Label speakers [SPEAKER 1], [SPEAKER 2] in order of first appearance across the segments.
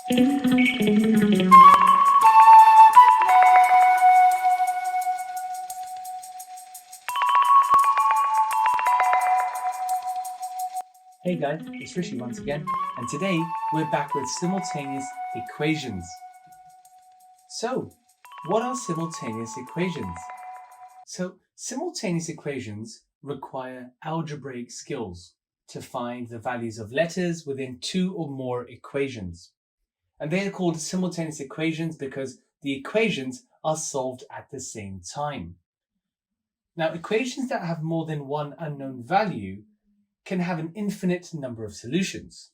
[SPEAKER 1] Hey guys, it's Rishi once again, and today we're back with simultaneous equations. So, what are simultaneous equations? So, simultaneous equations require algebraic skills to find the values of letters within two or more equations. And they are called simultaneous equations because the equations are solved at the same time. Now, equations that have more than one unknown value can have an infinite number of solutions.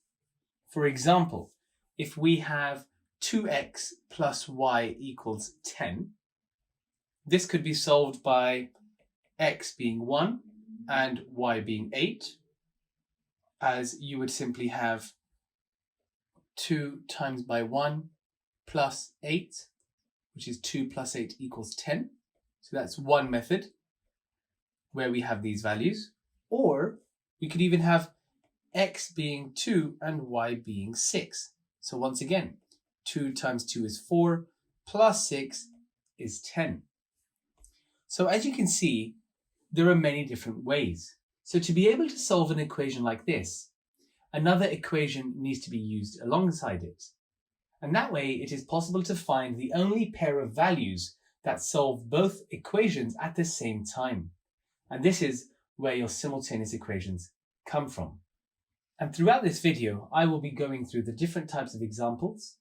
[SPEAKER 1] For example, if we have 2x plus y equals 10, this could be solved by x being 1 and y being 8, as you would simply have 2 times by 1 plus 8, which is 2 plus 8 equals 10. So that's one method where we have these values. Or we could even have x being 2 and y being 6. So once again, 2 times 2 is 4, plus 6 is 10. So as you can see, there are many different ways. So to be able to solve an equation like this, another equation needs to be used alongside it. And that way it is possible to find the only pair of values that solve both equations at the same time. And this is where your simultaneous equations come from. And throughout this video, I will be going through the different types of examples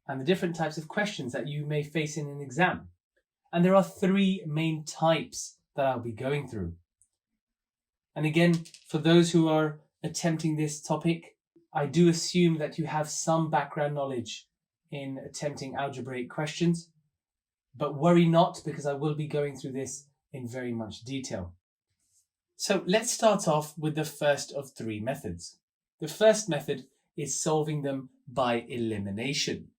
[SPEAKER 1] and the different types of questions that you may face in an exam. And there are three main types that I'll be going through. And again, for those who are attempting this topic, I do assume that you have some background knowledge in attempting algebraic questions, but worry not, because I will be going through this in very much detail. So let's start off with the first of three methods. The first method is solving them by elimination.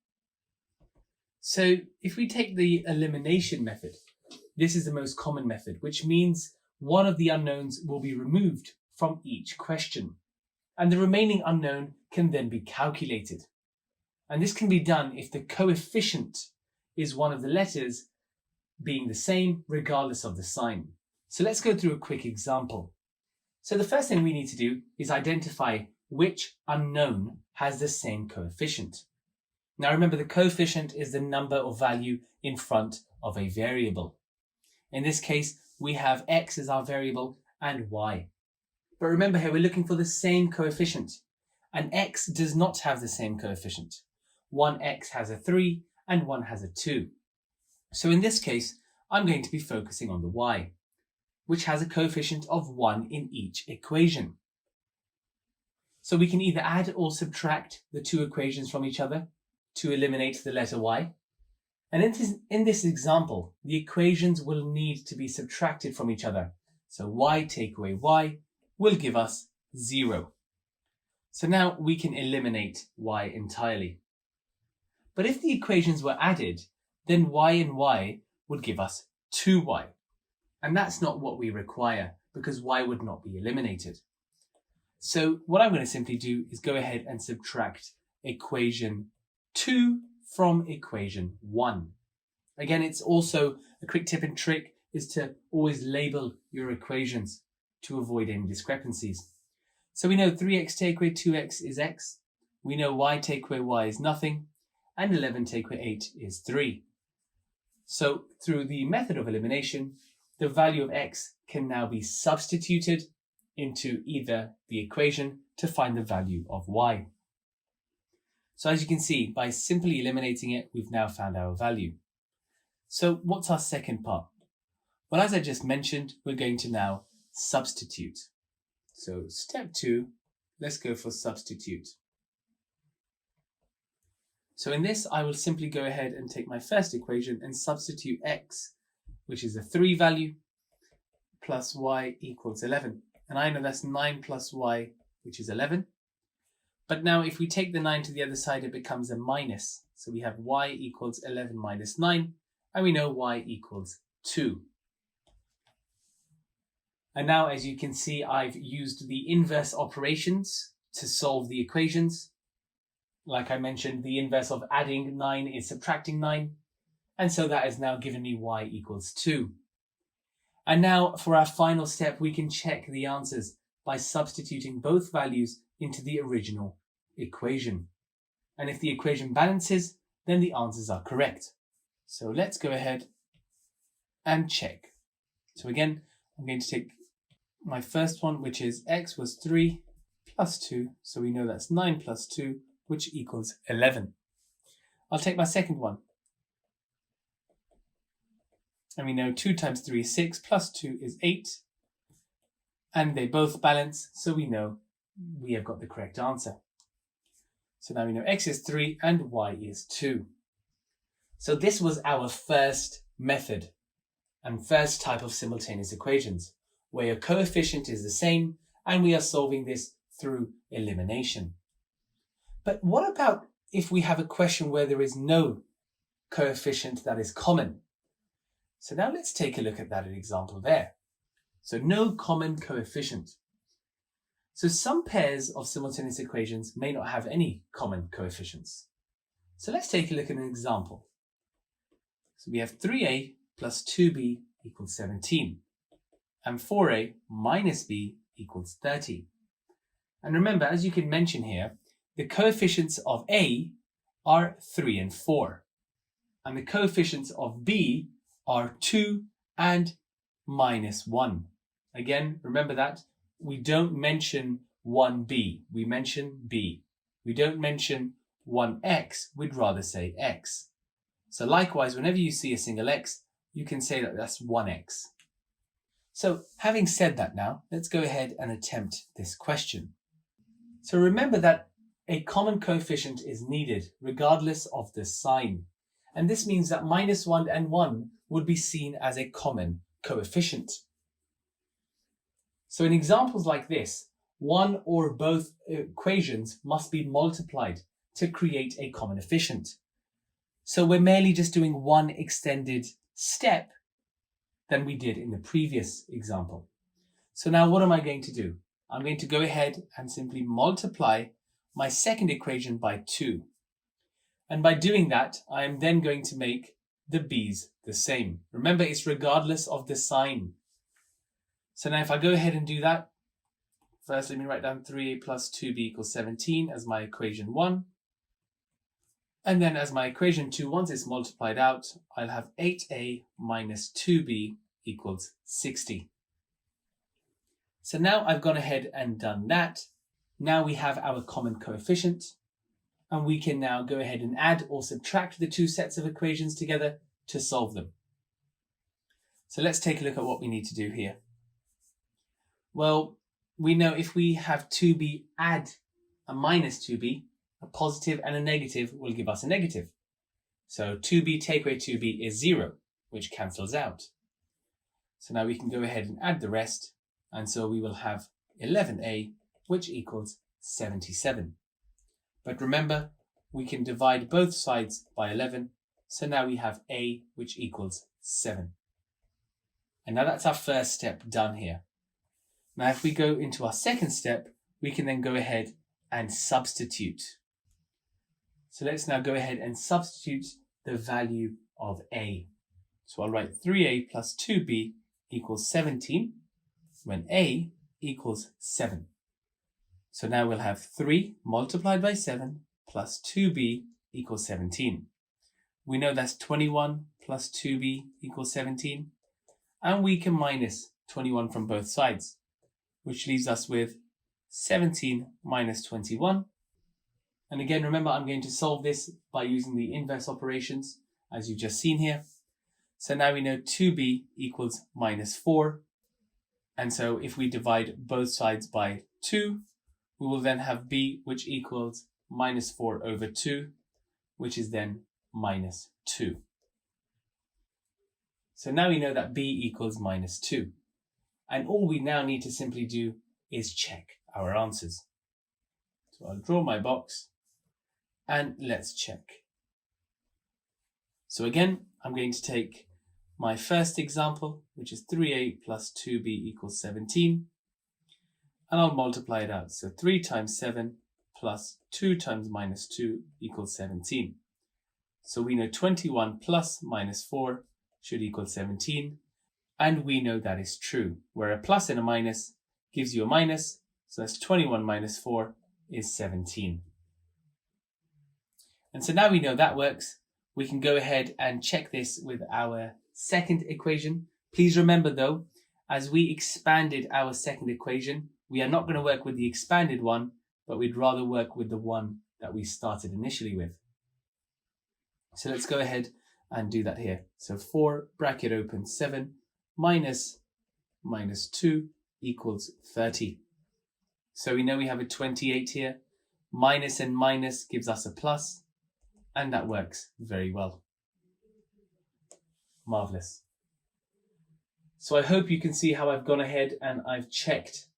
[SPEAKER 1] So if we take the elimination method, this is the most common method, which means one of the unknowns will be removed from each question, and the remaining unknown can then be calculated. And this can be done if the coefficient is one of the letters being the same regardless of the sign. So let's go through a quick example. So the first thing we need to do is identify which unknown has the same coefficient. Now remember, the coefficient is the number or value in front of a variable. In this case, we have x as our variable and y. But remember here, we're looking for the same coefficient. And x does not have the same coefficient. One x has a 3 and one has a 2. So in this case, I'm going to be focusing on the y, which has a coefficient of 1 in each equation. So we can either add or subtract the two equations from each other to eliminate the letter y. And in this example, the equations will need to be subtracted from each other. So y take away y will give us 0. So now we can eliminate y entirely. But if the equations were added, then y and y would give us 2y. And that's not what we require, because y would not be eliminated. So what I'm going to simply do is go ahead and subtract equation 2 from equation 1. Again, it's also a quick tip and trick is to always label your equations to avoid any discrepancies. So we know 3x take away 2x is x. We know y take away y is nothing. And 11 take away 8 is 3. So through the method of elimination, the value of x can now be substituted into either the equation to find the value of y. So as you can see, by simply eliminating it, we've now found our value. So what's our second part? Well, as I just mentioned, we're going to now substitute. So step 2, let's go for substitute. So in this, I will simply go ahead and take my first equation and substitute x, which is a 3 value, plus y equals 11. And I know that's 9 plus y, which is 11. But now if we take the 9 to the other side, it becomes a minus. So we have y equals 11 minus 9, and we know y equals 2. And now, as you can see, I've used the inverse operations to solve the equations. like I mentioned, the inverse of adding 9 is subtracting 9. And so that has now given me y equals 2. And now for our final step, we can check the answers by substituting both values into the original equation. And if the equation balances, then the answers are correct. So let's go ahead and check. So again, I'm going to take my first one, which is x was 3 plus 2. So we know that's 9 plus 2, which equals 11. I'll take my second one. And we know 2 times 3 is 6, plus 2 is 8. And they both balance, so we know we have got the correct answer. So now we know x is 3 and y is 2. So this was our first method and first type of simultaneous equations, where your coefficient is the same and we are solving this through elimination. But what about if we have a question where there is no coefficient that is common? So now let's take a look at that example there. So no common coefficient. So some pairs of simultaneous equations may not have any common coefficients. So let's take a look at an example. So we have 3a plus 2b equals 17 and 4a minus b equals 30. And remember, as you can mention here, the coefficients of a are 3 and 4 and the coefficients of b are 2 and minus 1. Again, remember that we don't mention 1b, we mention b. We don't mention 1x, we'd rather say x. So likewise, whenever you see a single x, you can say that that's 1x. So having said that now, let's go ahead and attempt this question. So remember that a common coefficient is needed regardless of the sign. And this means that minus 1 and 1 would be seen as a common coefficient. So in examples like this, one or both equations must be multiplied to create a common coefficient. So we're merely just doing one extended step than we did in the previous example. So now what am I going to do? I'm going to go ahead and simply multiply my second equation by 2. And by doing that, I am then going to make the b's the same. Remember, it's regardless of the sign. So now if I go ahead and do that, first let me write down 3a plus 2b equals 17 as my equation 1. And then as my equation 2, once it's multiplied out, I'll have 8a minus 2b equals 60. So now I've gone ahead and done that. Now we have our common coefficient, and we can now go ahead and add or subtract the two sets of equations together to solve them. So let's take a look at what we need to do here. Well, we know if we have 2b add a minus 2b, a positive and a negative will give us a negative. So 2b take away 2b is 0, which cancels out. So now we can go ahead and add the rest, and so we will have 11a, which equals 77. But remember, we can divide both sides by 11, so now we have a, which equals 7. And now that's our first step done here. Now if we go into our second step, we can then go ahead and substitute. So let's now go ahead and substitute the value of a. So I'll write 3a plus 2b equals 17 when a equals 7. So now we'll have 3 multiplied by 7 plus 2b equals 17. We know that's 21 plus 2b equals 17. And we can minus 21 from both sides, which leaves us with 17 minus 21. And again, remember, I'm going to solve this by using the inverse operations, as you've just seen here. So now we know 2b equals minus 4. And so if we divide both sides by 2, we will then have b, which equals minus 4 over 2, which is then minus 2. So now we know that b equals minus 2. And all we now need to simply do is check our answers. So I'll draw my box and let's check. So again, I'm going to take my first example, which is 3a plus 2b equals 17. And I'll multiply it out. So 3 times 7 plus 2 times minus 2 equals 17. So we know 21 plus minus 4 should equal 17. And we know that is true, where a plus and a minus gives you a minus. So that's 21 minus 4 is 17. And so now we know that works. We can go ahead and check this with our second equation. Please remember though, as we expanded our second equation, we are not going to work with the expanded one, but we'd rather work with the one that we started initially with. So let's go ahead and do that here. So 4 bracket open 7 minus 2 equals 30. So we know we have a 28 here. Minus and minus gives us a plus, and that works very well. Marvelous. So I hope you can see how I've gone ahead and I've checked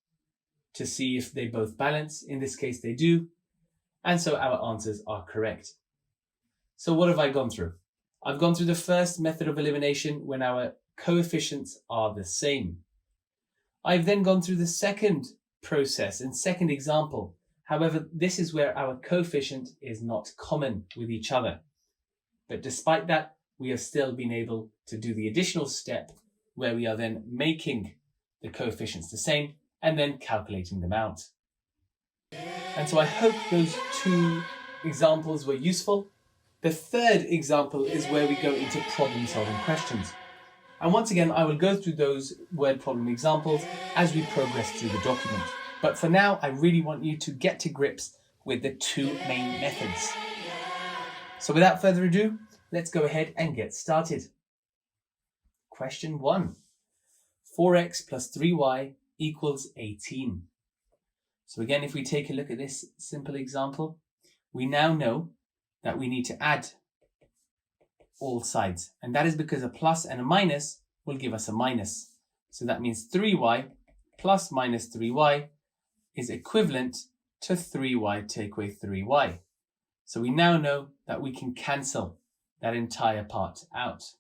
[SPEAKER 1] to see if they both balance. In this case, they do. And so our answers are correct. So what have I gone through? I've gone through the first method of elimination when our coefficients are the same. I've then gone through the second process and second example. However, this is where our coefficient is not common with each other. But despite that, we have still been able to do the additional step where we are then making the coefficients the same and then calculating them out. And so I hope those two examples were useful. The third example is where we go into problem-solving questions. And once again, I will go through those word problem examples as we progress through the document. But for now, I really want you to get to grips with the two main methods. So without further ado, let's go ahead and get started. Question 1. 4x plus 3y equals 18. So again, if we take a look at this simple example, we now know that we need to add all sides. And that is because a plus and a minus will give us a minus. So that means 3y plus minus 3y is equivalent to 3y take away 3y. So we now know that we can cancel that entire part out.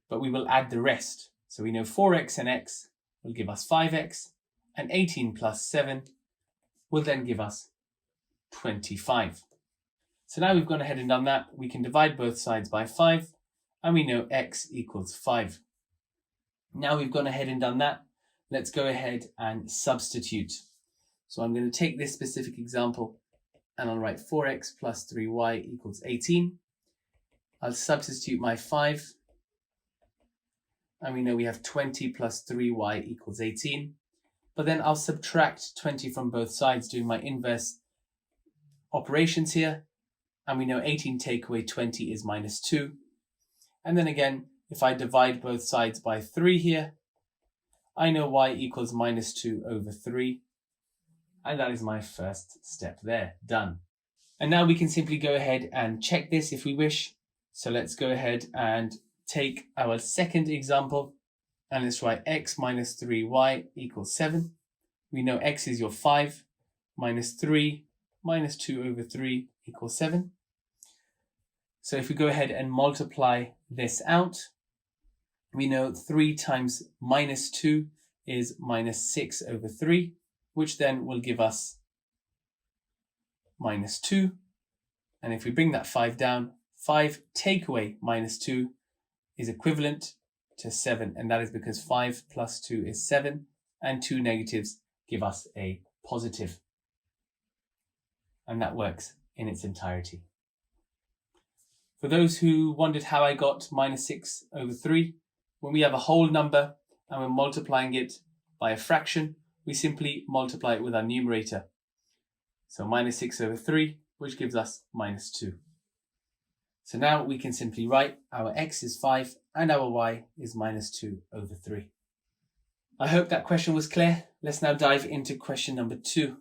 [SPEAKER 1] But we will add the rest. So we know 4x and x will give us 5x, and 18 plus 7 will then give us 25. So now we've gone ahead and done that. We can divide both sides by 5, and we know x equals 5. Now we've gone ahead and done that. Let's go ahead and substitute. So I'm going to take this specific example and I'll write 4x plus 3y equals 18. I'll substitute my 5. And we know we have 20 plus 3y equals 18. But then I'll subtract 20 from both sides, doing my inverse operations here. And we know 18 take away 20 is minus 2. And then again, if I divide both sides by 3 here, I know y equals minus 2 over 3. And that is my first step there, done. And now we can simply go ahead and check this if we wish. So let's go ahead and take our second example and let's write x minus 3y equals 7. We know x is your 5 minus 3 minus 2 over 3 equals 7. So if we go ahead and multiply this out, we know 3 times minus 2 is minus 6 over 3, which then will give us minus 2. And if we bring that 5 down, 5 take away minus 2 is equivalent to 7. And that is because 5 plus 2 is 7. And 2 negatives give us a positive. And that works in its entirety. For those who wondered how I got minus 6 over 3, when we have a whole number and we're multiplying it by a fraction, we simply multiply it with our numerator. So minus 6 over 3, which gives us minus 2. So now we can simply write our x is 5 and our y is minus 2 over 3. I hope that question was clear. Let's now dive into question number 2.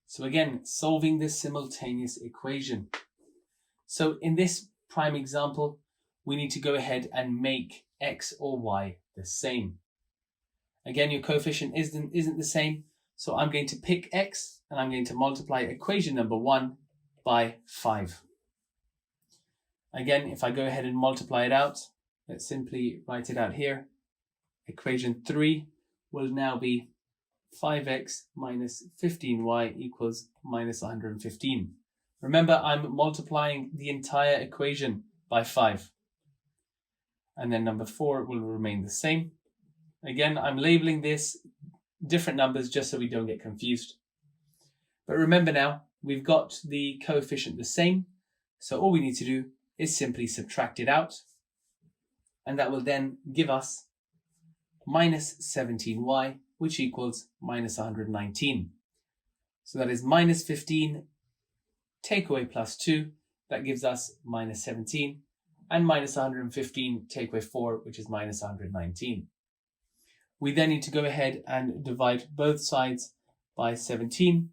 [SPEAKER 1] So again, solving the simultaneous equation. So in this prime example, we need to go ahead and make x or y the same. Again, your coefficient isn't the same, so I'm going to pick x and I'm going to multiply equation number 1 by 5. Again, if I go ahead and multiply it out, let's simply write it out here. Equation 3 will now be 5x minus 15y equals minus 115. Remember, I'm multiplying the entire equation by 5. And then number 4 will remain the same. Again, I'm labeling this different numbers just so we don't get confused. But remember now, we've got the coefficient the same. So all we need to do is simply subtract it out. And that will then give us minus 17y, which equals minus 119. So that is minus 15, take away plus 2, that gives us minus 17, and minus 115, take away 4, which is minus 119. We then need to go ahead and divide both sides by 17,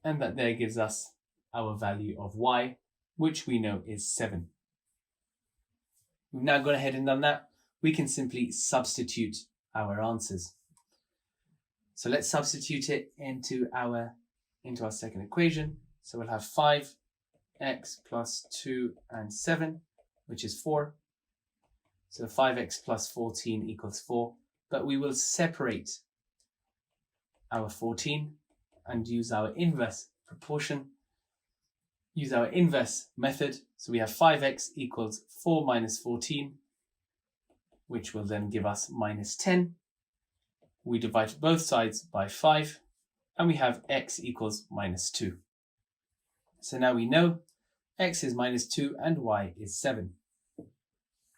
[SPEAKER 1] and that there gives us our value of y, which we know is 7. We've now gone ahead and done that. We can simply substitute our answers. So let's substitute it into our second equation. So we'll have 5x plus 2 and 7, which is 4. So 5x plus 14 equals 4. But we will separate our 14 and use our inverse proportion. Use our inverse method. So we have 5x equals 4 minus 14, which will then give us minus 10. We divide both sides by 5, and we have x equals minus 2. So now we know x is minus 2 and y is 7.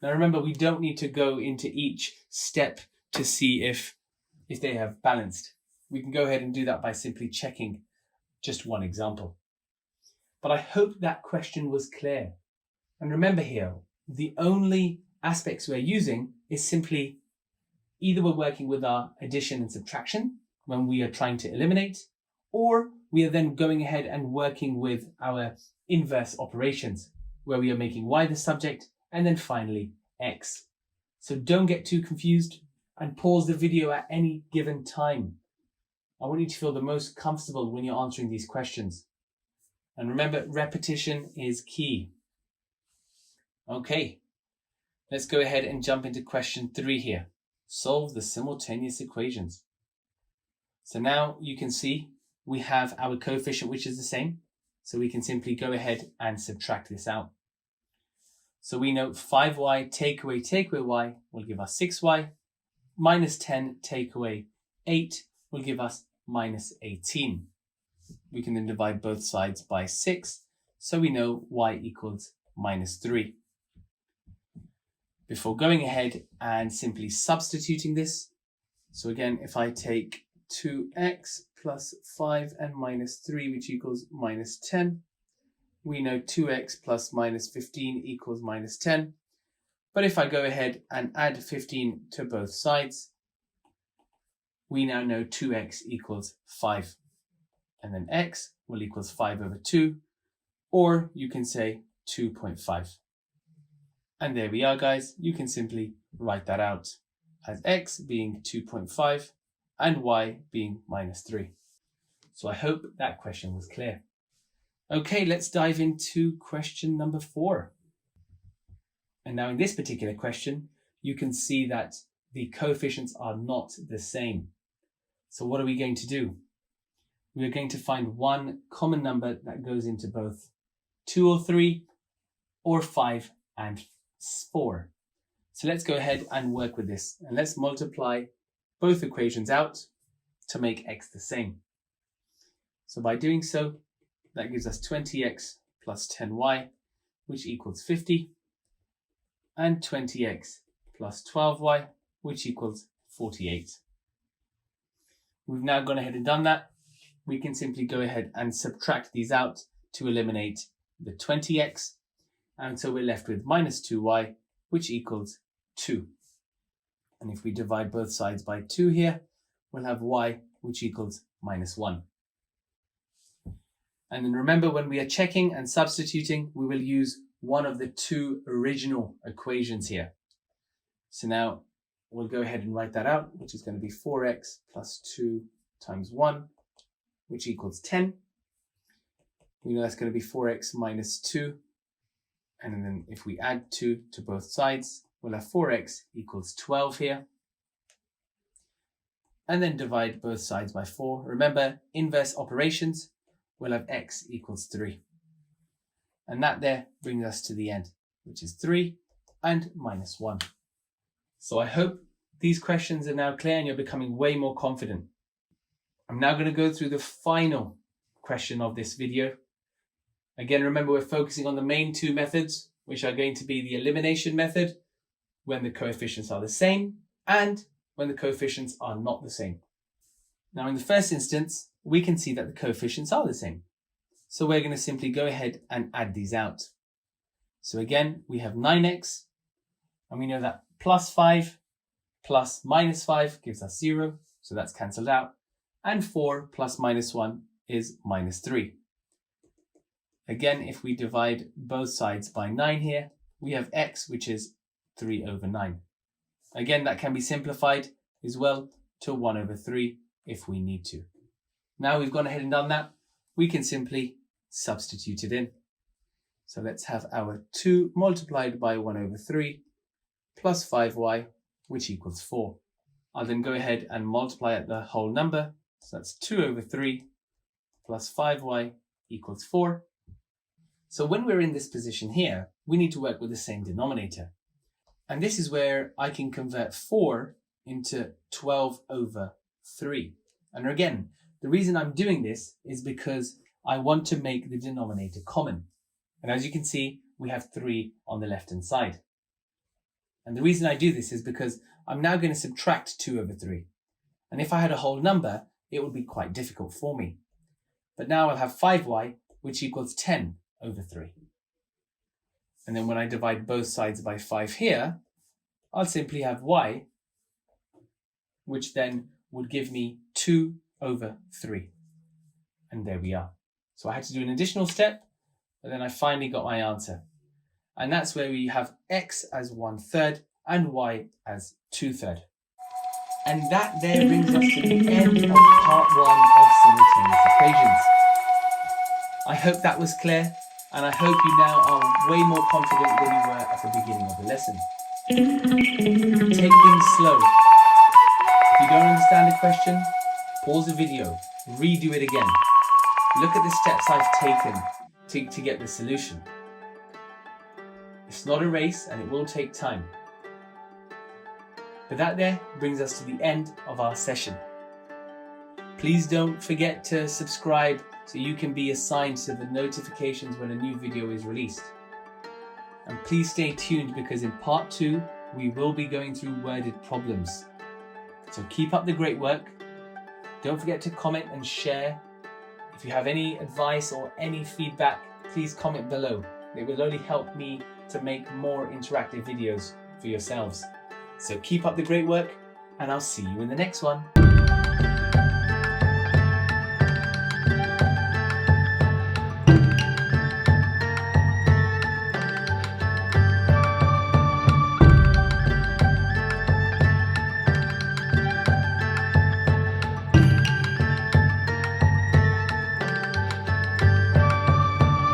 [SPEAKER 1] Now remember, we don't need to go into each step to see if they have balanced. We can go ahead and do that by simply checking just one example. But I hope that question was clear. And remember here, the only aspects we're using is simply either we're working with our addition and subtraction when we are trying to eliminate, or we are then going ahead and working with our inverse operations where we are making y the subject and then finally x. So don't get too confused and pause the video at any given time. I want you to feel the most comfortable when you're answering these questions. And remember, repetition is key. Okay, let's go ahead and jump into question 3 here. Solve the simultaneous equations. So now you can see we have our coefficient, which is the same. So we can simply go ahead and subtract this out. So we know 5y take away y will give us 6y. Minus 10 take away 8 will give us minus 18. We can then divide both sides by 6. So we know y equals minus 3. Before going ahead and simply substituting this. So again, if I take 2x plus 5 and minus 3, which equals minus 10, we know 2x plus minus 15 equals minus 10. But if I go ahead and add 15 to both sides, we now know 2x equals 5. And then x will equals 5 over 2, or you can say 2.5. And there we are, guys. You can simply write that out as x being 2.5 and y being minus 3. So I hope that question was clear. Okay, let's dive into question number 4. And now in this particular question, you can see that the coefficients are not the same. So what are we going to do? We are going to find one common number that goes into both 2 or 3 or 5 and 4. So let's go ahead and work with this, and let's multiply both equations out to make x the same. So by doing so, that gives us 20x plus 10y, which equals 50, and 20x plus 12y, which equals 48. We've now gone ahead and done that. We can simply go ahead and subtract these out to eliminate the 20x. And so we're left with minus 2y, which equals 2. And if we divide both sides by 2 here, we'll have y, which equals minus 1. And then remember, when we are checking and substituting, we will use one of the 2 original equations here. So now we'll go ahead and write that out, which is going to be 4x plus 2 times 1, which equals 10. We know that's going to be 4x minus 2. And then if we add 2 to both sides, we'll have 4x equals 12 here. and then divide both sides by 4. Remember, inverse operations, we'll have x equals 3. And that there brings us to the end, which is 3 and minus 1. So I hope these questions are now clear and you're becoming way more confident. I'm now going to go through the final question of this video. Again, remember we're focusing on the main two methods, which are going to be the elimination method, when the coefficients are the same, and when the coefficients are not the same. Now in the first instance, we can see that the coefficients are the same. So we're going to simply go ahead and add these out. So again, we have 9x, and we know that plus 5 plus minus 5 gives us 0, so that's cancelled out. And 4 plus minus 1 is minus 3. Again, if we divide both sides by 9 here, we have x, which is 3 over 9. Again, that can be simplified as well to 1 over 3 if we need to. Now we've gone ahead and done that, we can simply substitute it in. So let's have our 2 multiplied by 1 over 3 plus 5y, which equals 4. I'll then go ahead and multiply at the whole number. So that's 2 over 3 plus 5y equals 4. So when we're in this position here, we need to work with the same denominator. And this is where I can convert 4 into 12 over 3. And again, the reason I'm doing this is because I want to make the denominator common. And as you can see, we have 3 on the left-hand side. And the reason I do this is because I'm now going to subtract 2 over 3. And if I had a whole number, it would be quite difficult for me. But now I'll have 5y, which equals 10 over 3. And then when I divide both sides by 5 here, I'll simply have y, which then would give me 2 over 3. And there we are. So I had to do an additional step, but then I finally got my answer. And that's where we have x as 1/3 and y as 2/3. And that there brings us to the end of part 1 of simultaneous equations. I hope that was clear, and I hope you now are way more confident than you were at the beginning of the lesson. Take things slow. If you don't understand a question, pause the video, redo it again. Look at the steps I've taken to get the solution. It's not a race and it will take time. But that there brings us to the end of our session. Please don't forget to subscribe so you can be assigned to the notifications when a new video is released. And please stay tuned because in part 2, we will be going through worded problems. So keep up the great work. Don't forget to comment and share. If you have any advice or any feedback, please comment below. It will only help me to make more interactive videos for yourselves. So keep up the great work, and I'll see you in the next one.